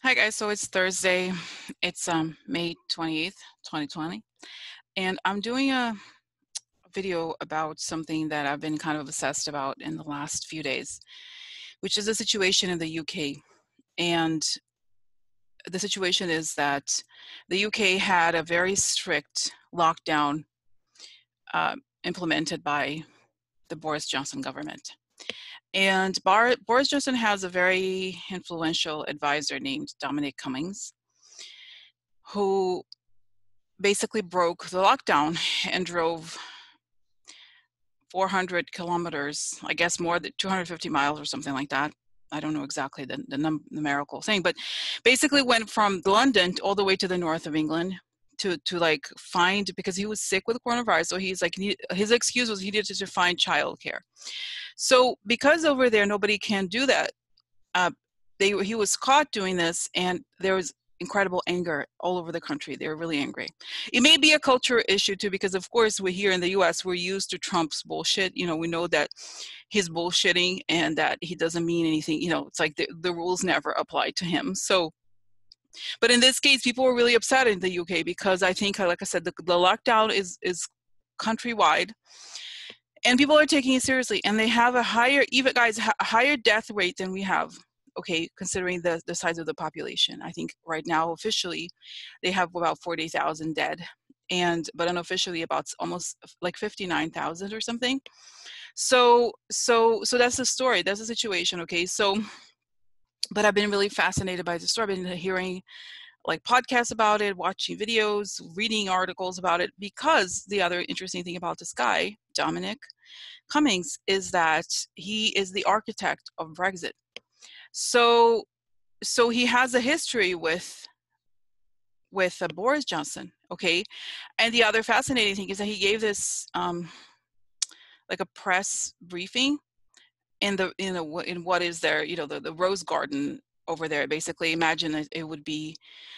Hi guys, so it's Thursday. It's May 28th, 2020, and I'm doing a video about something that I've been kind of obsessed about in the last few days, which is the situation in the UK. And the situation is that the UK had a very strict lockdown implemented by the Boris Johnson government. And Boris Johnson has a very influential advisor named Dominic Cummings, who basically broke the lockdown and drove 400 kilometers, I guess more than 250 miles or something like that. I don't know exactly the numerical thing, but basically went from London all the way to the north of England to like find, because he was sick with coronavirus. So he's like, his excuse was he needed to find childcare. So because over there, nobody can do that. He was caught doing this, and there was incredible anger all over the country. They were really angry. It may be a cultural issue too, because of course we're here in the US, we're used to Trump's bullshit. You know, we know that he's bullshitting and that he doesn't mean anything. You know, it's like the rules never apply to him. So, but in this case, people were really upset in the UK because I think, like I said, the lockdown is countrywide. And people are taking it seriously, and they have a higher, even guys, a higher death rate than we have. Okay, considering the size of the population. I think right now officially they have about 40,000 dead, but unofficially about almost like 59,000 or something. So that's the story. That's the situation. Okay, so but I've been really fascinated by the story. I've been hearing like podcasts about it, watching videos, reading articles about it, because the other interesting thing about this guy, Dominic Cummings, is that he is the architect of Brexit. So he has a history with Boris Johnson, okay? And the other fascinating thing is that he gave this like a press briefing in what is there, you know, the Rose Garden over there. Basically, imagine it would be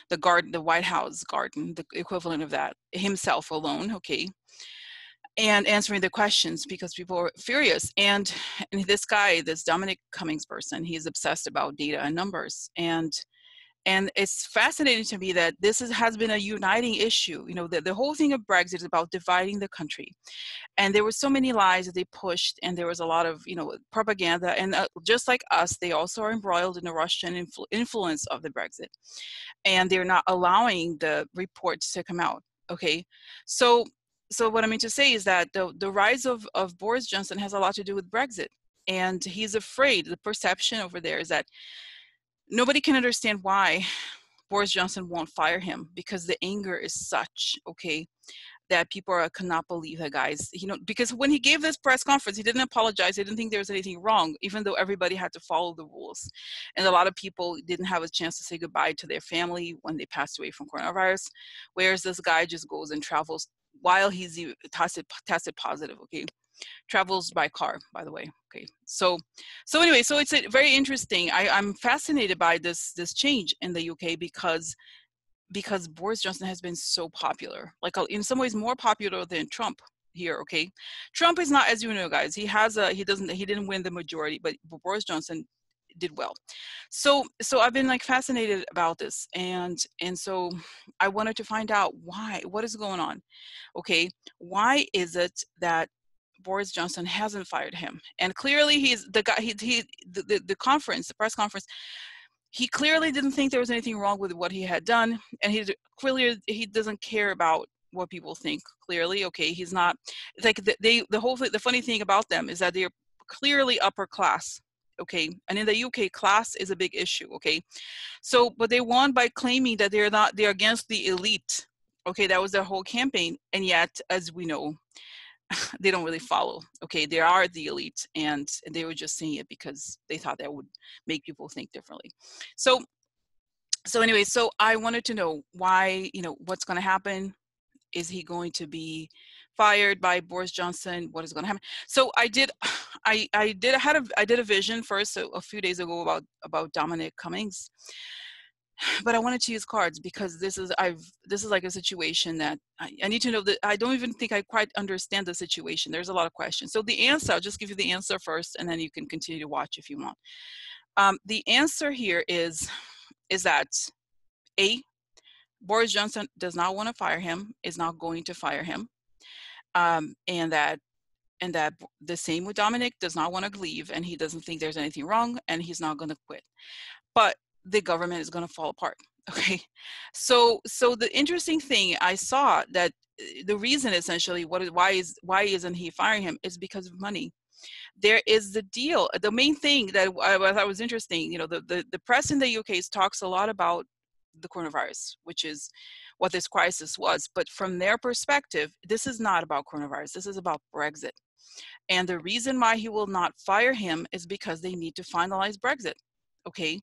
the garden, the White House garden, the equivalent of that, himself alone, okay? And answering the questions because people are furious. And this guy, this Dominic Cummings person, he's obsessed about data and numbers. And it's fascinating to me that this has been a uniting issue. You know, the whole thing of Brexit is about dividing the country. And there were so many lies that they pushed, and there was a lot of, you know, propaganda. And just like us, they also are embroiled in the Russian influence of the Brexit. And they're not allowing the reports to come out, okay? So what I mean to say is that the rise of Boris Johnson has a lot to do with Brexit. And he's afraid, the perception over there is that nobody can understand why Boris Johnson won't fire him, because the anger is such, okay, that people cannot believe that, guys. You know, because when he gave this press conference, he didn't apologize. He didn't think there was anything wrong, even though everybody had to follow the rules. And a lot of people didn't have a chance to say goodbye to their family when they passed away from coronavirus, whereas this guy just goes and travels while he's tested positive, okay? Travels by car, by the way, okay? So anyway, so it's very interesting. I'm fascinated by this change in the UK because Boris Johnson has been so popular, like in some ways more popular than Trump here, okay? Trump is not, as you know, guys, he didn't win the majority, but Boris Johnson did well. So I've been like fascinated about this, and so I wanted to find out what is going on, okay? Why is it that Boris Johnson hasn't fired him? And clearly he's the guy, the press conference, he clearly didn't think there was anything wrong with what he had done, and he doesn't care about what people think. Clearly, okay, he's not like the funny thing about them is that they're clearly upper class, okay, and in the UK, class is a big issue, okay. So, but they won by claiming that they're against the elite, okay. That was their whole campaign, and yet, as we know, they don't really follow, okay. They are the elite, and they were just saying it because they thought that would make people think differently. So anyway, so I wanted to know why, you know, what's going to happen. Is he going to be fired by Boris Johnson? What is going to happen? So I did a vision first, so a few days ago, about Dominic Cummings. But I wanted to use cards because this is like a situation that I need to know. That I don't even think I quite understand the situation. There's a lot of questions. So the answer, I'll just give you the answer first, and then you can continue to watch if you want. The answer here is is that A, Boris Johnson does not want to fire him, is not going to fire him, and that the same with Dominic, does not want to leave, and he doesn't think there's anything wrong, and he's not going to quit. But the government is going to fall apart. Okay, so the interesting thing I saw that the reason essentially why isn't he firing him is because of money. There is the deal. The main thing that I thought was interesting, you know, the press in the UK talks a lot about the coronavirus, which is what this crisis was. But from their perspective, this is not about coronavirus. This is about Brexit. And the reason why he will not fire him is because they need to finalize Brexit. Okay,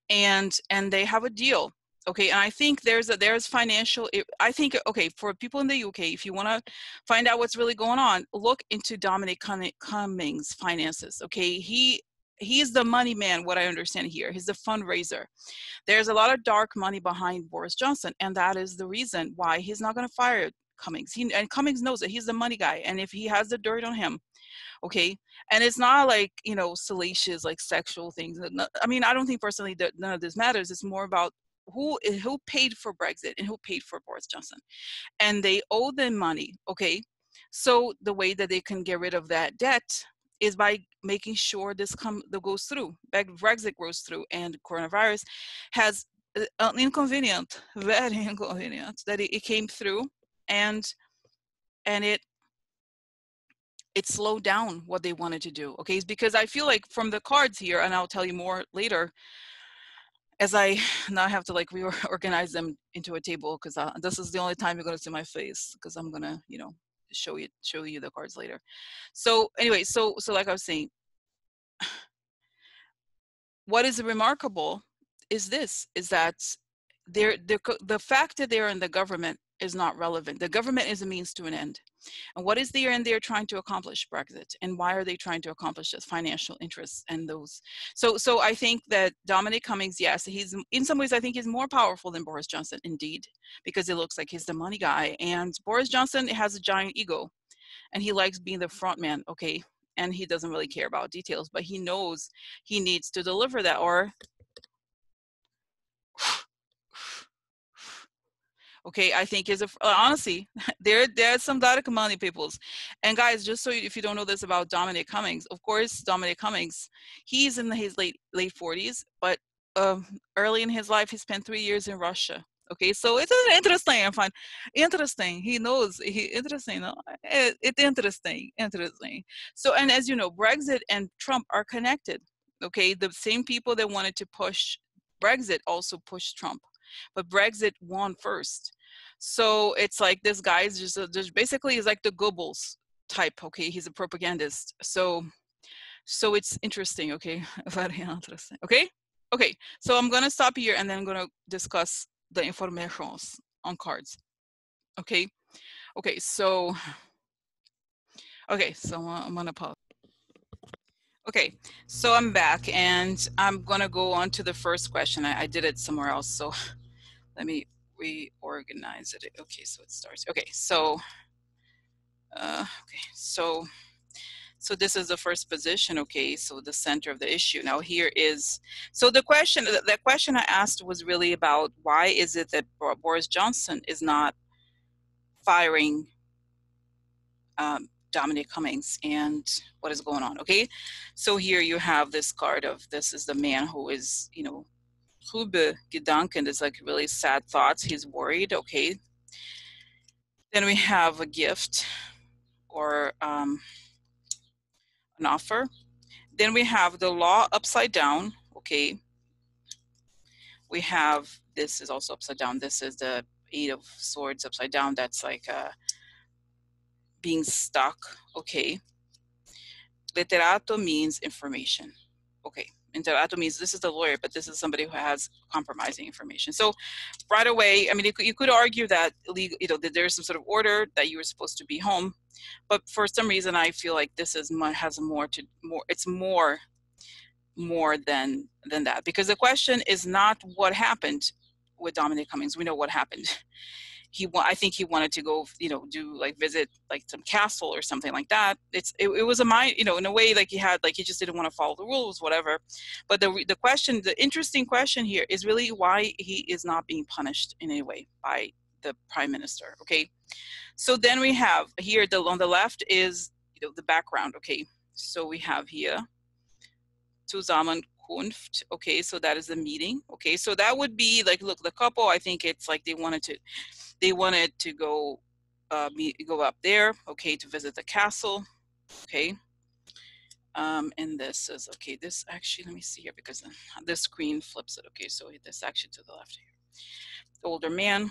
and they have a deal. Okay, and I think there's financial, I think, okay, for people in the UK, if you want to find out what's really going on, look into Dominic Cummings' finances. Okay, he's the money man, what I understand here. He's the fundraiser. There's a lot of dark money behind Boris Johnson, and that is the reason why he's not going to fire Cummings. And Cummings knows that he's the money guy, and if he has the dirt on him, okay, and it's not like, you know, salacious, like sexual things. I mean, I don't think personally that none of this matters. It's more about who paid for Brexit and who paid for Boris Johnson, and they owe them money. Okay, so the way that they can get rid of that debt is by making sure that goes through, Brexit goes through, and coronavirus has an inconvenient, very inconvenient, that it came through, and it slowed down what they wanted to do. Okay, it's because I feel like from the cards here, and I'll tell you more later, as I now have to like reorganize them into a table, because this is the only time you're going to see my face, because I'm going to, you know, show you the cards later. So anyway, so like I was saying, what is remarkable is that the fact that they're in the government is not relevant. The government is a means to an end. And what is the end they're trying to accomplish? Brexit. And why are they trying to accomplish this? Financial interests and those. So I think that Dominic Cummings, yes, he's in some ways, I think he's more powerful than Boris Johnson, indeed, because it looks like he's the money guy. And Boris Johnson has a giant ego, and he likes being the front man, okay? And he doesn't really care about details, but he knows he needs to deliver that, or okay, I think is honestly, there's some dark money, peoples. And guys, just so if you don't know this about Dominic Cummings, of course, Dominic Cummings, he's in his late 40s, but early in his life, he spent 3 years in Russia. Okay, so it's interesting. I find interesting. He knows. Interesting. No? It's interesting. So, and as you know, Brexit and Trump are connected. Okay, the same people that wanted to push Brexit also pushed Trump, but Brexit won first. So it's like this guy is just basically is like the Goebbels type. Okay, he's a propagandist. So it's interesting. Okay, very interesting. Okay. So I'm gonna stop here, and then I'm gonna discuss the informations on cards. Okay. So I'm gonna pause. Okay, so I'm back, and I'm gonna go on to the first question. I did it somewhere else, so let me reorganize it. Okay, so it starts. Okay, so so this is the first position. Okay, so the center of the issue. Now here is, so the question I asked was really about why is it that Boris Johnson is not firing Dominic Cummings, and what is going on. Okay, so here you have this card of, this is the man who is, you know, trübe Gedanken, is like really sad thoughts. He's worried. Okay, then we have a gift, or an offer. Then we have the law upside down. Okay, we have, this is also upside down. This is the 8 of Swords upside down. That's like being stuck. Okay, literato means information. Okay, literato means this is the lawyer, but this is somebody who has compromising information. So right away, I mean, you could argue that legal, you know, that there's some sort of order that you were supposed to be home, but for some reason I feel like this is it's more than that, because the question is not what happened with Dominic Cummings. We know what happened. I think he wanted to go, you know, do like visit like some castle or something like that. It was a mind, you know, in a way, like he just didn't want to follow the rules, whatever. But the interesting question here is really why he is not being punished in any way by the prime minister. Okay, so then we have here on the left is, you know, the background. Okay, so we have here Zusammenkunft. Okay, so that is the meeting. Okay, so that would be like, look, the couple, I think it's like they wanted to go go up there, okay, to visit the castle. Okay, and this is, okay, this actually, let me see here, because this screen flips it. Okay, so this actually to the left here, the older man.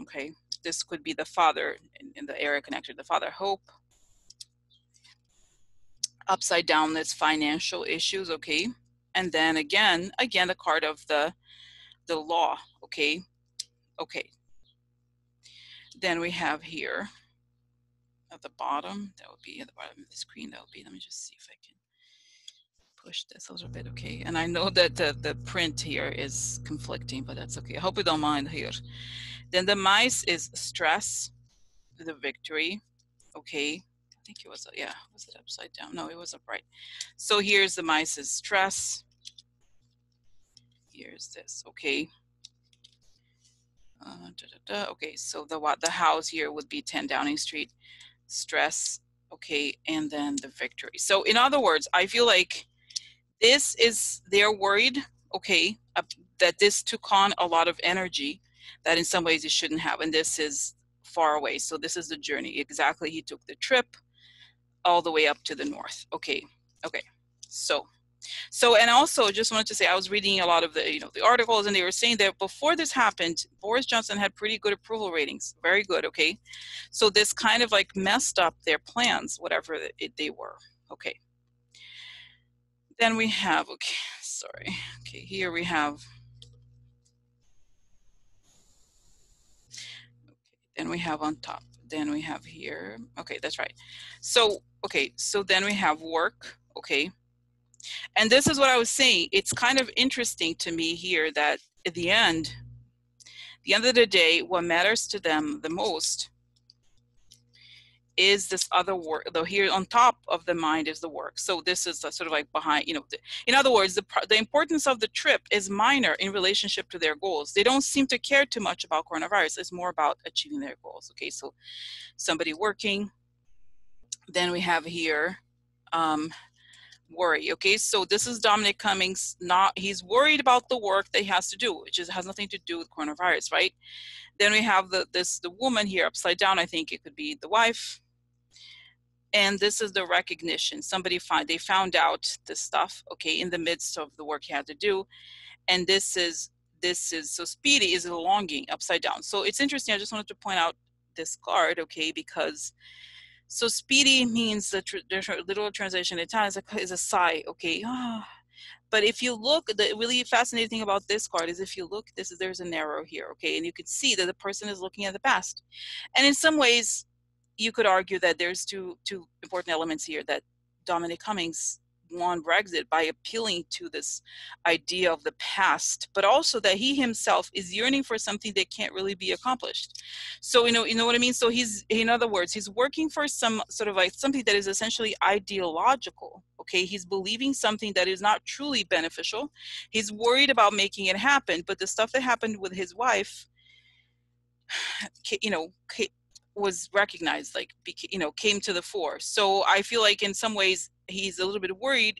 Okay, this could be the father in the area connected, the father Hope. Upside down, this financial issues. Okay, and then again the card of the law. Okay, okay, then we have here at the bottom, that would be at the bottom of the screen, that would be, let me just see if I can push this a little bit. Okay, and I know that the print here is conflicting, but that's okay. I hope you don't mind here. Then the mice is stress, the victory. Okay, I think it was, yeah, was it upside down? No, it was upright. So here's the mice is stress. Here's this. Okay. Okay, so the house here would be 10 Downing Street, stress. Okay, and then the victory. So in other words, I feel like this is, they're worried, okay, that this took on a lot of energy that in some ways it shouldn't have, and this is far away. So this is the journey. Exactly, he took the trip all the way up to the north. Okay, okay. So, and also just wanted to say, I was reading a lot of the, you know, the articles, and they were saying that before this happened, Boris Johnson had pretty good approval ratings, very good. Okay, so this kind of like messed up their plans, whatever they were. Okay. Then we have, okay, sorry. Okay, here we have, okay, then we have on top, then we have here, okay, that's right. So, okay, so then we have work, okay. And this is what I was saying. It's kind of interesting to me here that at the end of the day, what matters to them the most is this other work, though here on top of the mind is the work. So this is sort of like behind, you know, in other words, the importance of the trip is minor in relationship to their goals. They don't seem to care too much about coronavirus. It's more about achieving their goals. Okay, so somebody working. Then we have here worry. Okay, so this is Dominic Cummings. He's worried about the work that he has to do, which has nothing to do with coronavirus, right? Then we have the woman here upside down. I think it could be the wife. And this is the recognition. They found out this stuff, okay, in the midst of the work he had to do. And this is so Speedy is a longing upside down. So it's interesting. I just wanted to point out this card, okay, because so Speedy means the literal translation in Italian is a sigh, okay. But if you look, the really fascinating thing about this card is if you look, there's an arrow here, okay, and you can see that the person is looking at the past. And in some ways, you could argue that there's two important elements here, that Dominic Cummings won Brexit by appealing to this idea of the past, but also that he himself is yearning for something that can't really be accomplished. So you know what I mean. So he's, in other words, he's working for some sort of like something that is essentially ideological. Okay, he's believing something that is not truly beneficial. He's worried about making it happen, but the stuff that happened with his wife, you know, was recognized, like, you know, came to the fore. So I feel like in some ways he's a little bit worried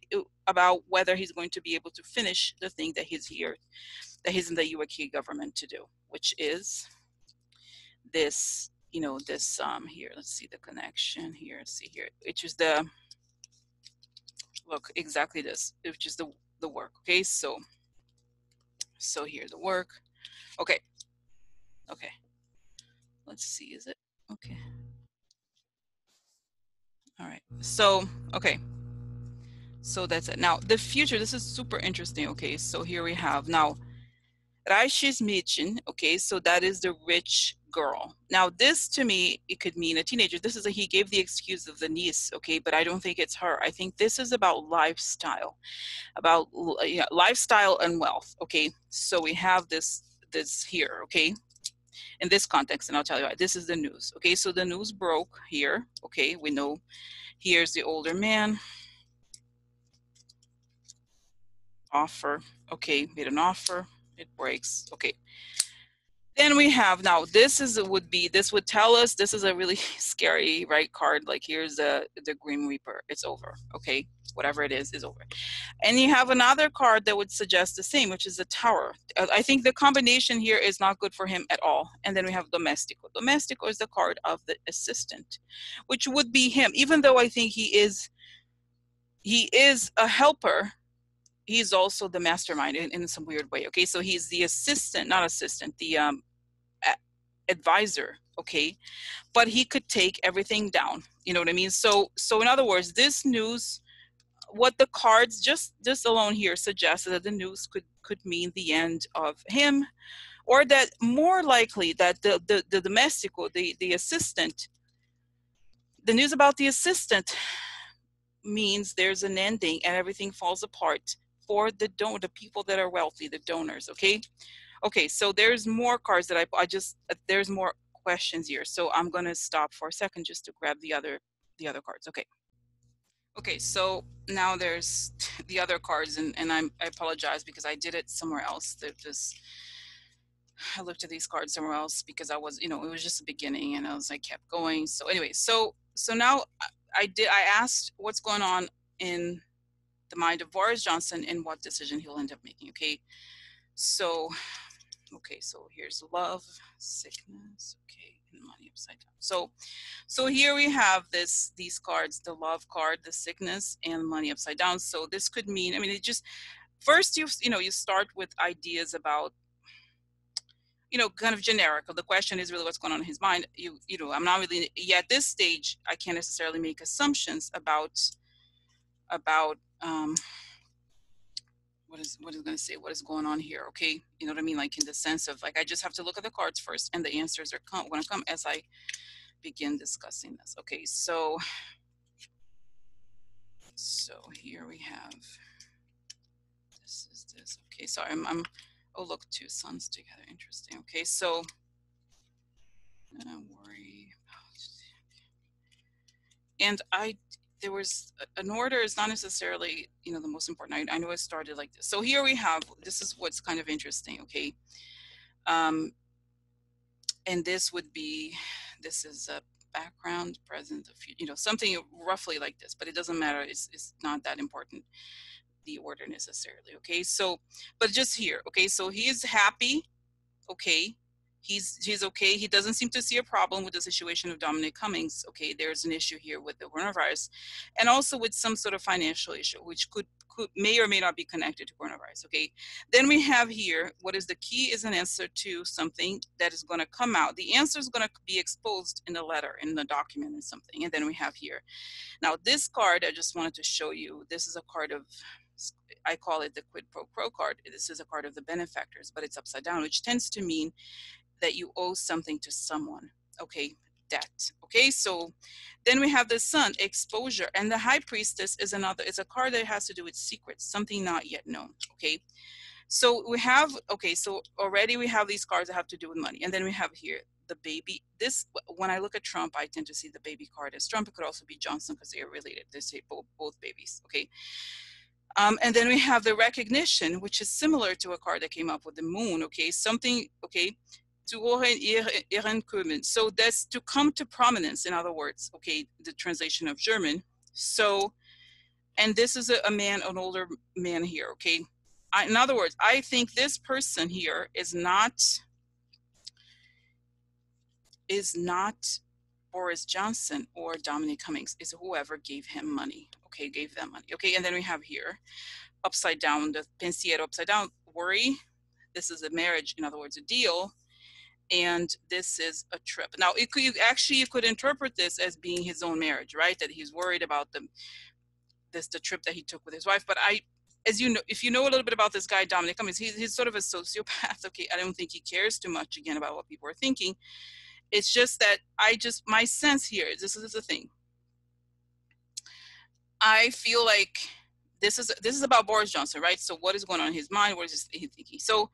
about whether he's going to be able to finish the thing that he's in the UK government to do, which is this, you know, this here, let's see the connection here, see here, which is the, look, exactly this, which is the work. Okay, so here the work. Okay, let's see, is it okay? All right, so okay, so that's it. Now the future, this is super interesting. Okay, so here we have now Reiches Mädchen. Okay, so that is the rich girl. Now this, to me, it could mean a teenager. This is he gave the excuse of the niece. Okay, but I don't think it's her. I think this is about lifestyle, lifestyle and wealth. Okay, so we have this here. Okay, in this context, and I'll tell you why. This is the news. Okay, so the news broke here. Okay, we know here's the older man. Offer. Okay, made an offer. It breaks. Okay. Then we have, now this is this would tell us, this is a really scary, right, card. Like here's the Grim Reaper. It's over. Okay, whatever it is over. And you have another card that would suggest the same, which is the Tower. I think the combination here is not good for him at all. And then we have Domestico. Domestico is the card of the assistant, which would be him. Even though I think he is a helper, he's also the mastermind in some weird way. Okay, so he's the assistant, not assistant, the advisor. Okay, but he could take everything down. You know what I mean? So in other words, this news, what the cards just alone here suggests that the news could mean the end of him, or that more likely that the domestico, the assistant, the news about the assistant means there's an ending and everything falls apart for the people that are wealthy, the donors. Okay, so there's more cards that I just there's more questions here, so I'm gonna stop for a second just to grab the other cards. Okay, so now there's the other cards, and I apologize because I did it somewhere else. I looked at these cards somewhere else because I was, it was just the beginning, and I kept going. So anyway, so now I asked what's going on in the mind of Boris Johnson and what decision he'll end up making. Okay, so here's love, sickness, okay, and money upside down. So here we have these cards, the love card, the sickness, and money upside down. So this could mean, I mean, it just, first you start with ideas about, kind of generic. The question is really what's going on in his mind. I'm not really, at this stage, I can't necessarily make assumptions about what is going to say, what is going on here. Okay, you know what I mean? Like in the sense of I just have to look at the cards first, and the answers are going to come as I begin discussing this. Okay, so here we have this is this. Okay, so I'm oh, look, two suns together, interesting. Okay, so worry about, and there was an order is not necessarily the most important. I know it started like this. So here we have, this is what's kind of interesting. Okay, and this is a background, present, something roughly like this, but it doesn't matter. It's not that important, the order necessarily. Okay, so but just here. Okay, so he is happy. Okay, he's okay. He doesn't seem to see a problem with the situation of Dominic Cummings. Okay, there's an issue here with the coronavirus, and also with some sort of financial issue, which may or may not be connected to coronavirus. Okay, then we have here, what is the key is an answer to something that is going to come out. The answer is going to be exposed in the letter, in the document, and something. And then we have here, now this card I just wanted to show you. This is a card of, I call it the quid pro quo card. This is a card of the benefactors, but it's upside down, which tends to mean that you owe something to someone. Okay, debt. Okay, so then we have the sun, exposure, and the high priestess is a card that has to do with secrets, something not yet known. Okay, so we have, so already we have these cards that have to do with money, and then we have here the baby. This, when I look at Trump, I tend to see the baby card as Trump. It could also be Johnson because they are related. They say both babies. Okay. And then we have the recognition, which is similar to a card that came up with the moon. Okay, something. Okay, so that's to come to prominence. In other words, okay, the translation of German. So, and this is an older man here. Okay, in other words, I think this person here is not Boris Johnson or Dominic Cummings. Is whoever gave him money. Okay, gave them money. Okay, and then we have here upside down, the pensiero upside down, worry. This is a marriage, in other words, a deal, and this is a trip. Now, you could interpret this as being his own marriage, right? That he's worried about the trip that he took with his wife. But as you know, if you know a little bit about this guy, Dominic Cummings, he's sort of a sociopath. Okay, I don't think he cares too much, again, about what people are thinking. It's just that my sense here, this is the thing. I feel like this is about Boris Johnson, right? So what is going on in his mind? What is he thinking? So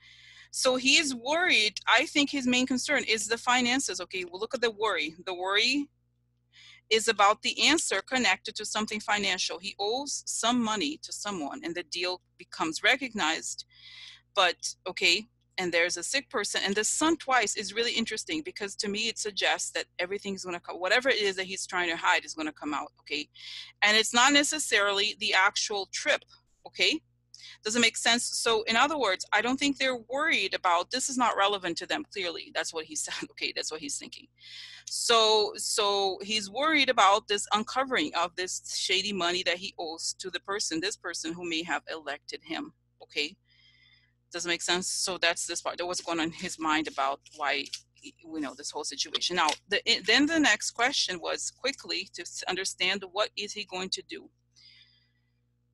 So he's worried. I think his main concern is the finances. Okay, well, look at the worry. The worry is about the answer connected to something financial. He owes some money to someone and the deal becomes recognized. But okay, and there's a sick person, and the son twice is really interesting because to me it suggests that everything's going to come, whatever it is that he's trying to hide is going to come out. Okay, and it's not necessarily the actual trip. Okay, does it make sense? So in other words, I don't think they're worried about this. Is not relevant to them. Clearly that's what he said. Okay, that's what he's thinking. So he's worried about this uncovering of this shady money that he owes to the person, this person who may have elected him. Okay, does it make sense? So that's this part. That was going on in his mind about why, this whole situation. Now, then the next question was quickly to understand what is he going to do.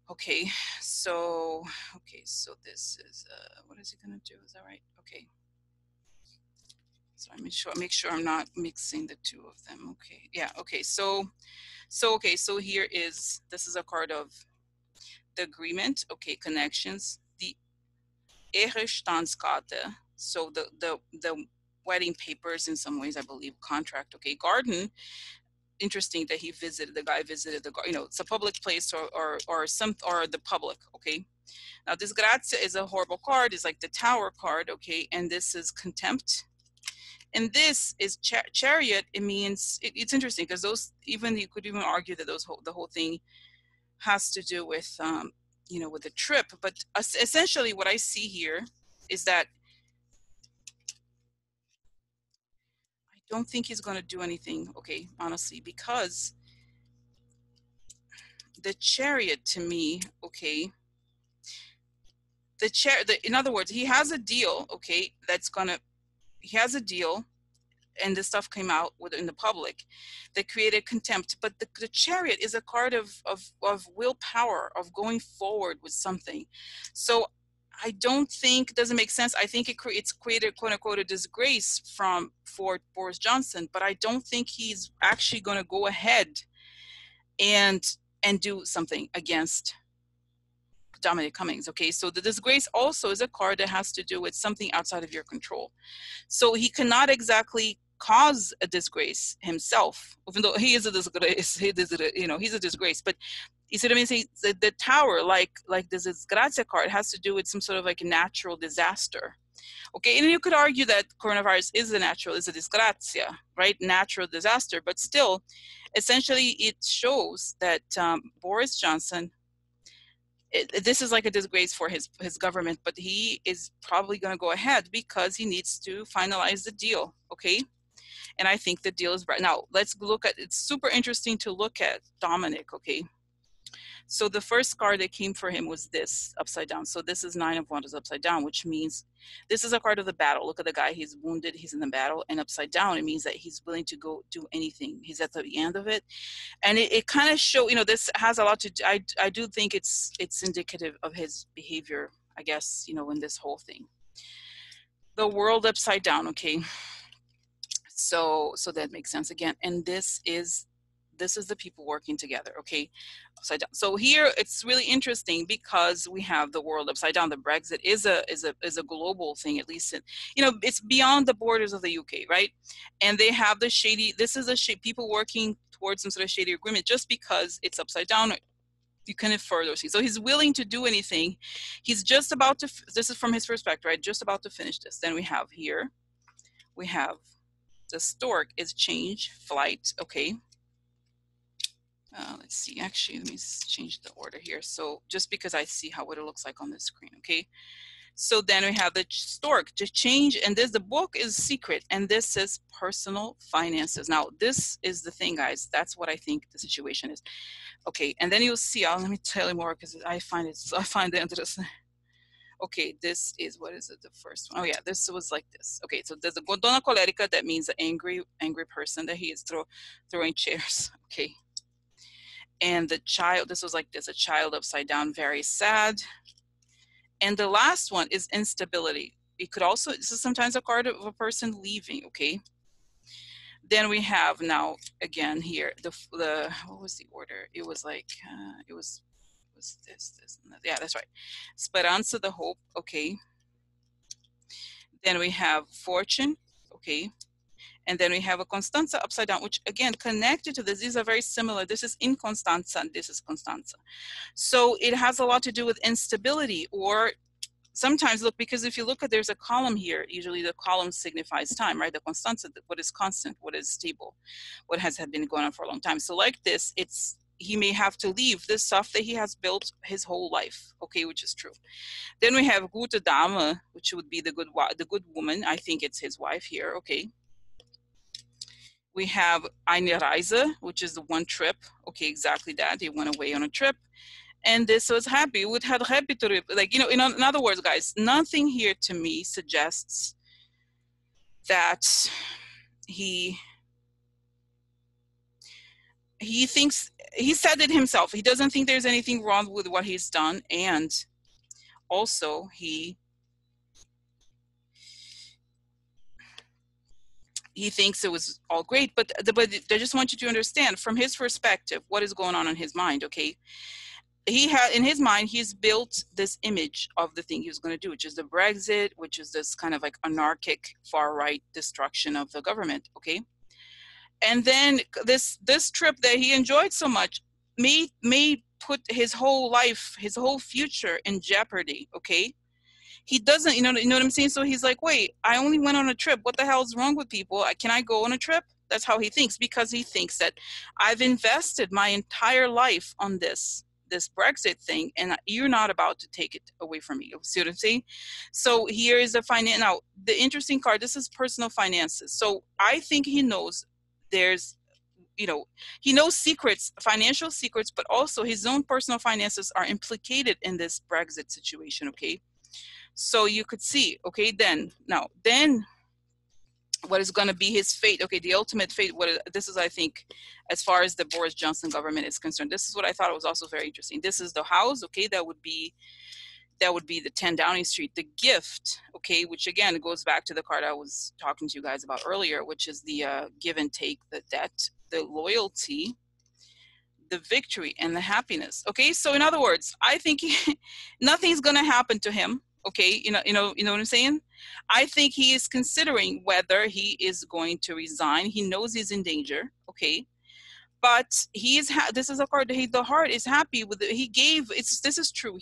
Okay, so this is what is he going to do? Is that right? Okay. So I make sure I'm not mixing the two of them. Okay, yeah. Okay, so here is, this is a card of the agreement. Okay, connections. The Ehestandskarten, so the wedding papers in some ways, I believe, contract. Okay, garden. Interesting that the guy visited the, it's a public place or the public. Okay, now this Grazia is a horrible card. It's like the Tower card. Okay, and this is contempt. And this is chariot. It means it's interesting because those, even you could even argue that the whole thing has to do with with the trip. But essentially, what I see here is that I don't think he's going to do anything. Okay, honestly, because the chariot to me, okay, in other words, he has a deal. Okay, he has a deal. And this stuff came out in the public that created contempt. But the chariot is a card of willpower, of going forward with something. So I don't think, doesn't make sense. I think it's created, quote unquote, a disgrace for Boris Johnson, but I don't think he's actually going to go ahead and do something against Dominic Cummings. Okay, so the disgrace also is a card that has to do with something outside of your control. So he cannot exactly cause a disgrace himself, even though he is a disgrace. He's a disgrace. But you see what I mean? The Tower, like this Grazia card, has to do with some sort of like a natural disaster. Okay, and you could argue that coronavirus is a disgrazia, right? Natural disaster, but still, essentially, it shows that Boris Johnson, this is like a disgrace for his government, but he is probably going to go ahead because he needs to finalize the deal. Okay, and I think the deal is right now. Let's look at, it's super interesting to look at Dominic. Okay, so the first card that came for him was this upside down. So this is 9 of Wands upside down, which means this is a card of the battle. Look at the guy, he's wounded, he's in the battle, and upside down, it means that he's willing to go do anything. He's at the end of it. And it kind of show, this has a lot to do, I do think it's indicative of his behavior, I guess, in this whole thing. The world upside down. Okay, so that makes sense again. And this is the people working together. Okay, upside down. So here it's really interesting because we have the world upside down. The Brexit is a global thing, at least it's beyond the borders of the UK, right? And they have the shady, this is people working towards some sort of shady agreement. Just because it's upside down, you can infer those things. So he's willing to do anything. He's just about to, this is from his perspective, right? Just about to finish this. Then we have the stork is change, flight. Okay. Let's see, actually, let me change the order here. So just because I see what it looks like on the screen. Okay. So then we have the stork to change, and the book is secret, and this is personal finances. Now, this is the thing, guys. That's what I think the situation is. Okay, and then you'll see, let me tell you more because I find it interesting. Okay, this is, what is it, the first one? Oh yeah, this was like this. Okay, so there's a Donna Colerica, that means an angry person, that he is throwing chairs. Okay. And the child, this was like this, a child upside down, very sad. And the last one is instability. It could also, this is sometimes a card of a person leaving. Okay. Then we have now again here the what was the order? It was like it was this and that. Yeah, that's right. Speranza, the hope. Okay. Then we have fortune, okay. And then we have a Constanza upside down, which again, connected to this, these are very similar. This is inconstanza and this is Constanza. So it has a lot to do with instability, or sometimes, look, because if you look at, there's a column here, usually the column signifies time, right? The Constanza, what is constant, what is stable, what has been going on for a long time. So like this, he may have to leave this stuff that he has built his whole life, okay, which is true. Then we have Gute Dame, which would be the good woman. I think it's his wife here, okay. We have Eine Reise, which is the one trip. Okay, exactly that. He went away on a trip. And this was happy. Would have happy to, like, you know, in other words, guys, nothing here to me suggests that he thinks, he said it himself, he doesn't think there's anything wrong with what he's done. And also he thinks it was all great, but I just want you to understand from his perspective what is going on in his mind, okay? He had in his mind, he's built this image of the thing he was going to do, which is the Brexit, which is this kind of like anarchic far right destruction of the government, okay? And then this trip that he enjoyed so much may put his whole life, his whole future in jeopardy, okay? He doesn't, you know what I'm saying? So he's like, wait, I only went on a trip. What the hell is wrong with people? Can I go on a trip? That's how he thinks, because he thinks that I've invested my entire life on this Brexit thing, and you're not about to take it away from me. You see what I'm saying? So here is a finance. Now, the interesting card, this is personal finances. So I think he knows there's, you know, he knows secrets, financial secrets, but also his own personal finances are implicated in this Brexit situation, okay? So you could see, okay, then what is going to be his fate? Okay, the ultimate fate. This is, I think, as far as the Boris Johnson government is concerned, this is what I thought was also very interesting. This is the house, okay, that would be the 10 Downing Street, the gift, okay, which again goes back to the card I was talking to you guys about earlier, which is the give and take, the debt, the loyalty, the victory, and the happiness. Okay, so in other words, I think nothing's going to happen to him. Okay, you know what I'm saying? I think he is considering whether he is going to resign. He knows he's in danger. Okay, but he is. This is a card. The heart is happy with it. He gave. This is true.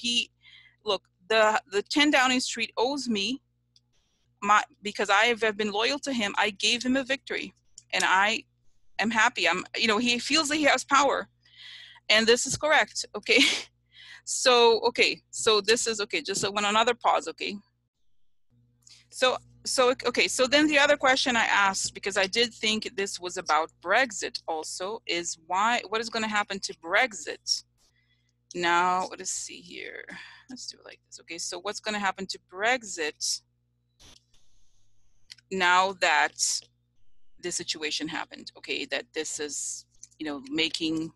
Look, the 10 Downing Street owes me because I have been loyal to him. I gave him a victory, and I am happy. He feels that he has power, and this is correct. Okay. So, okay, so this is, okay, just one another pause, okay? So then the other question I asked, because I did think this was about Brexit also, is what is going to happen to Brexit? Now, let's see here. Let's do it like this, okay? So what's going to happen to Brexit now that this situation happened, okay? That this is, making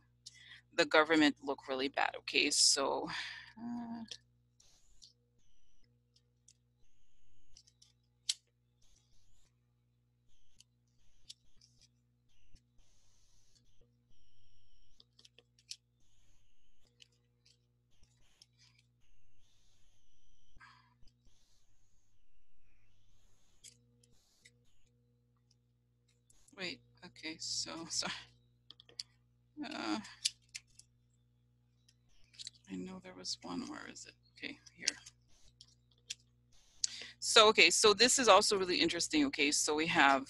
the government look really bad, okay? So wait, okay, so sorry. I know there was one, where is it? Okay, here. So, okay, so this is also really interesting, okay? So we have,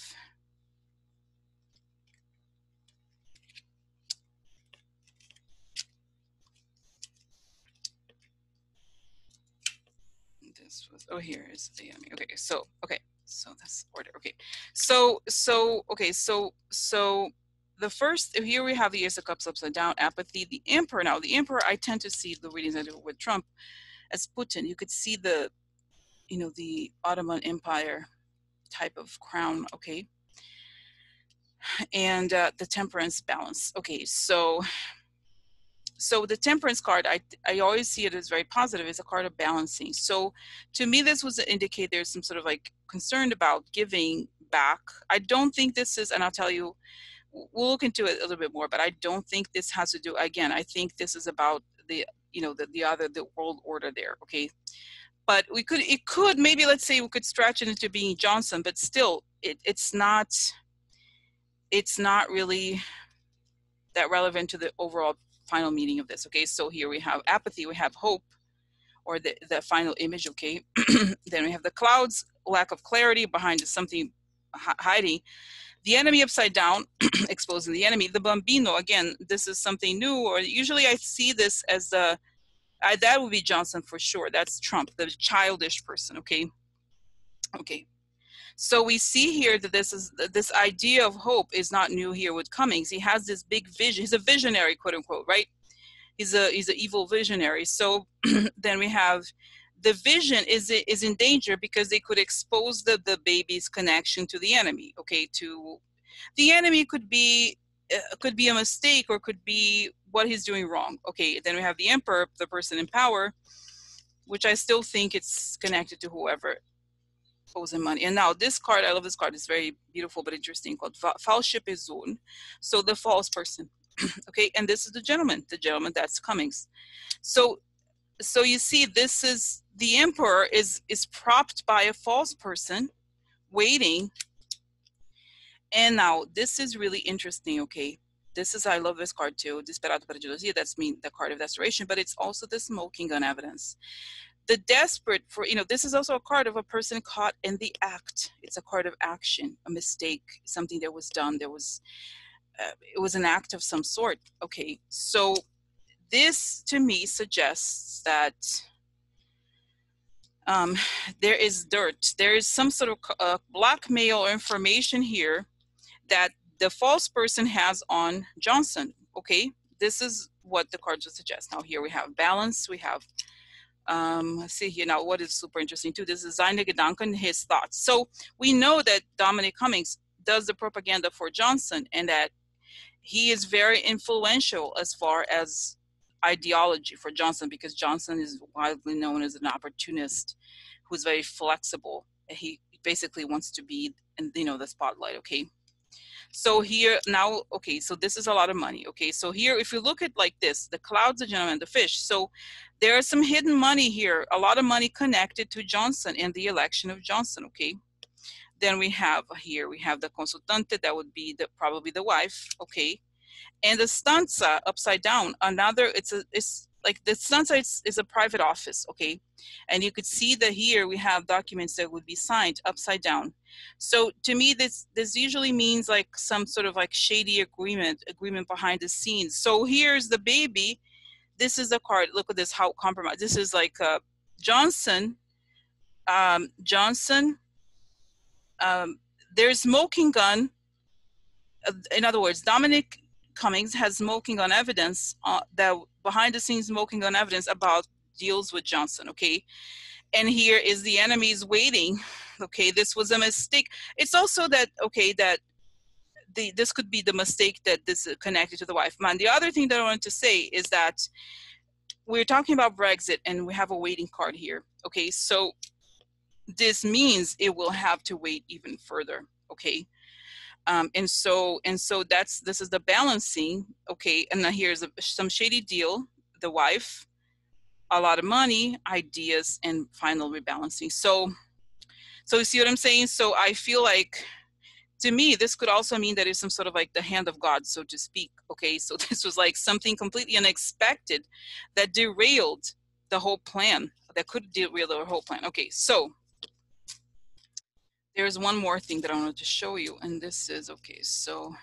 this was, oh, here is the enemy. Okay, so, so that's order, okay. So the first, here we have the Ace of Cups upside down, apathy, the Emperor. Now, the Emperor, I tend to see the readings I do with Trump as Putin. You could see the, the Ottoman Empire type of crown, okay? And the Temperance balance. Okay, so the Temperance card, I always see it as very positive. It's a card of balancing. So to me, this was to indicate there's some sort of like concern about giving back. I don't think this is, and I'll tell you, we'll look into it a little bit more, but I don't think this has to do, again, I think this is about the, the world order there, okay? but it could maybe, let's say we could stretch it into being Johnson, but still it's not really that relevant to the overall final meaning of this. Okay, so here we have apathy, we have hope, or the final image. Okay, then we have the clouds, lack of clarity, behind something hiding, the enemy upside down, exposing the enemy, the bambino, again, this is something new, or usually I see this as that would be Johnson for sure. That's Trump, the childish person. Okay, so we see here that this idea of hope is not new here with Cummings. He has this big vision. He's a visionary, quote unquote, right? He's an evil visionary. So then we have the vision is in danger because they could expose the baby's connection to the enemy. Okay, to the enemy could be a mistake, or could be what he's doing wrong. Okay, then we have the emperor, the person in power, which I still think it's connected to whoever owes him money. And now this card, I love this card. It's very beautiful but interesting, called falsche Person. So the false person. Okay, and this is the gentleman that's Cummings. So you see, this is the emperor is propped by a false person waiting. And now this is really interesting. Okay, this is, I love this card too, Desperado para Gelosia. That's the card of desperation, but it's also the smoking gun evidence. The desperate for, this is also a card of a person caught in the act. It's a card of action, a mistake, something that was done. It was an act of some sort. Okay, so this to me suggests that there is dirt. There is some sort of blackmail or information here that the false person has on Johnson. Okay, this is what the cards would suggest. Now here we have balance. We have let's see here now, what is super interesting too, this is seine Gedanken, his thoughts. So we know that Dominic Cummings does the propaganda for Johnson, and that he is very influential as far as ideology for Johnson, because Johnson is widely known as an opportunist who's very flexible. He basically wants to be in, the spotlight. Okay, so here now, okay, so this is a lot of money. Okay, so here, if you look at like this, the clouds, the gentleman, the fish, so there is some hidden money here, a lot of money connected to Johnson and the election of Johnson. Okay, then we have here, we have the consultante, that would be probably the wife. Okay, and the stanza upside down, another, it's like the stanza is a private office. Okay, and you could see that here we have documents that would be signed upside down. So to me, this usually means like some sort of like shady agreement behind the scenes. So here's the baby. This is the card. Look at this, how compromised. This is like Johnson. There's smoking gun. In other words, Dominic Cummings has smoking gun evidence, that behind the scenes smoking gun evidence about deals with Johnson. Okay, and here is the enemies waiting. Okay, this was a mistake. It's also that, okay, that this could be the mistake that this is connected to the wife. Man, the other thing that I wanted to say is that we're talking about Brexit, and we have a waiting card here. Okay, so this means it will have to wait even further. Okay, and so this is the balancing. Okay, and now here's some shady deal, the wife, a lot of money, ideas, and final rebalancing. So you see what I'm saying? So I feel like, to me, this could also mean that it's some sort of like the hand of God, so to speak. Okay, so this was like something completely unexpected that derailed the whole plan, that could derail the whole plan. Okay, so there's one more thing that I wanted to show you, and this is, okay, so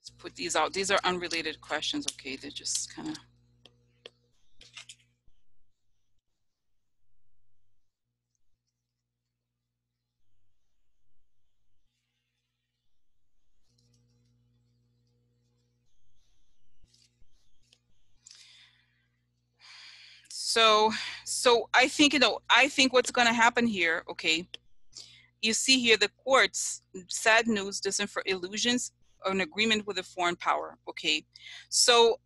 just put these out. These are unrelated questions. Okay, they're just kind of, so I think, I think what's going to happen here, okay, you see here the courts, sad news, illusions, an agreement with a foreign power. Okay, so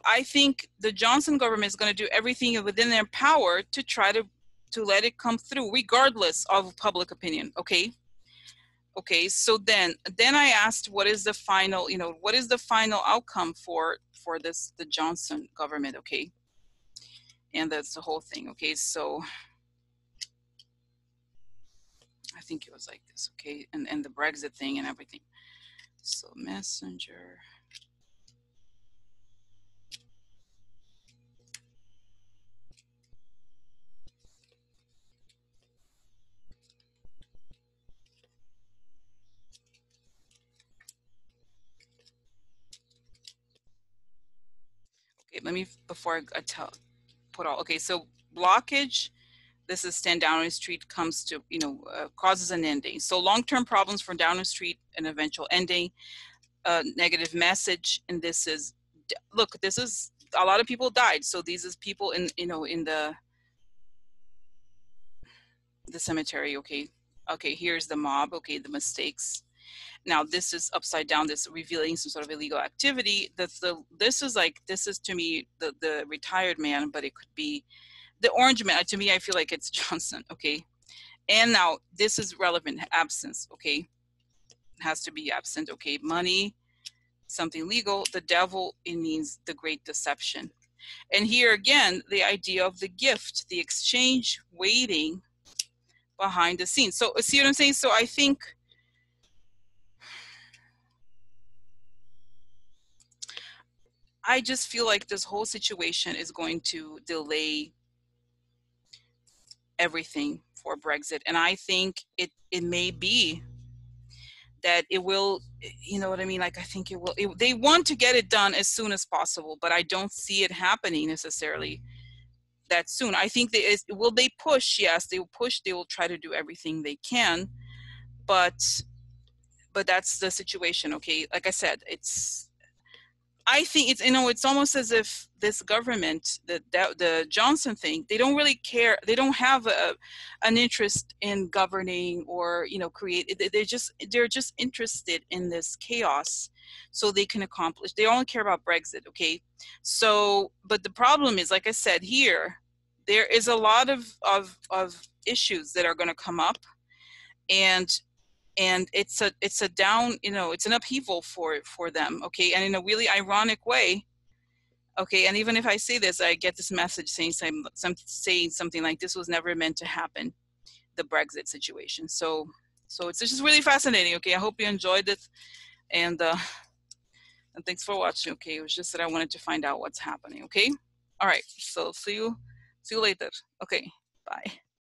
I think the Johnson government is going to do everything within their power to try to let it come through, regardless of public opinion. Okay, Okay, so then I asked, what is the final, you know, what is the final outcome for this, the Johnson government? Okay, and that's the whole thing. Okay, so I think it was like this. Okay, and the Brexit thing and everything. So Messenger. Okay, let me, before I put all, okay, so blockage, this is stand Downing Street, comes to, you know, causes an ending. So long-term problems for Downing Street, an eventual ending, negative message, and this is, look, this is, a lot of people died. So these is people in, you know, in the cemetery. Okay, okay, here's the mob. Okay, the mistakes. Now this is upside down, this revealing some sort of illegal activity. This is like, this is to me the retired man, but it could be the orange man. To me, I feel like it's Johnson. Okay, and now this is relevant, absence. Okay, it has to be absent. Okay, money, something legal. The devil, it means the great deception. And here again, the idea of the gift, the exchange waiting behind the scenes. So see what I'm saying? So I think, I just feel like this whole situation is going to delay everything for Brexit. And I think it may be that it will, you know what I mean? Like, I think it will, they want to get it done as soon as possible, but I don't see it happening necessarily that soon. I think will they push? Yes, they will push. They will try to do everything they can, but that's the situation. Okay, like I said, I think it's, you know, it's almost as if this government, the Johnson thing, they don't really care. They don't have an interest in governing or, you know, create. They're just interested in this chaos, so they can accomplish. They only care about Brexit. Okay, so but the problem is, like I said, here there is a lot of issues that are going to come up, and it's a down, you know, it's an upheaval for them. Okay, and in a really ironic way. Okay, and even if I say this, I get this message saying saying something like, this was never meant to happen, the Brexit situation. So it's just really fascinating. Okay, I hope you enjoyed it, and thanks for watching. Okay, it was just that I wanted to find out what's happening. Okay, all right, so see you later. Okay, bye.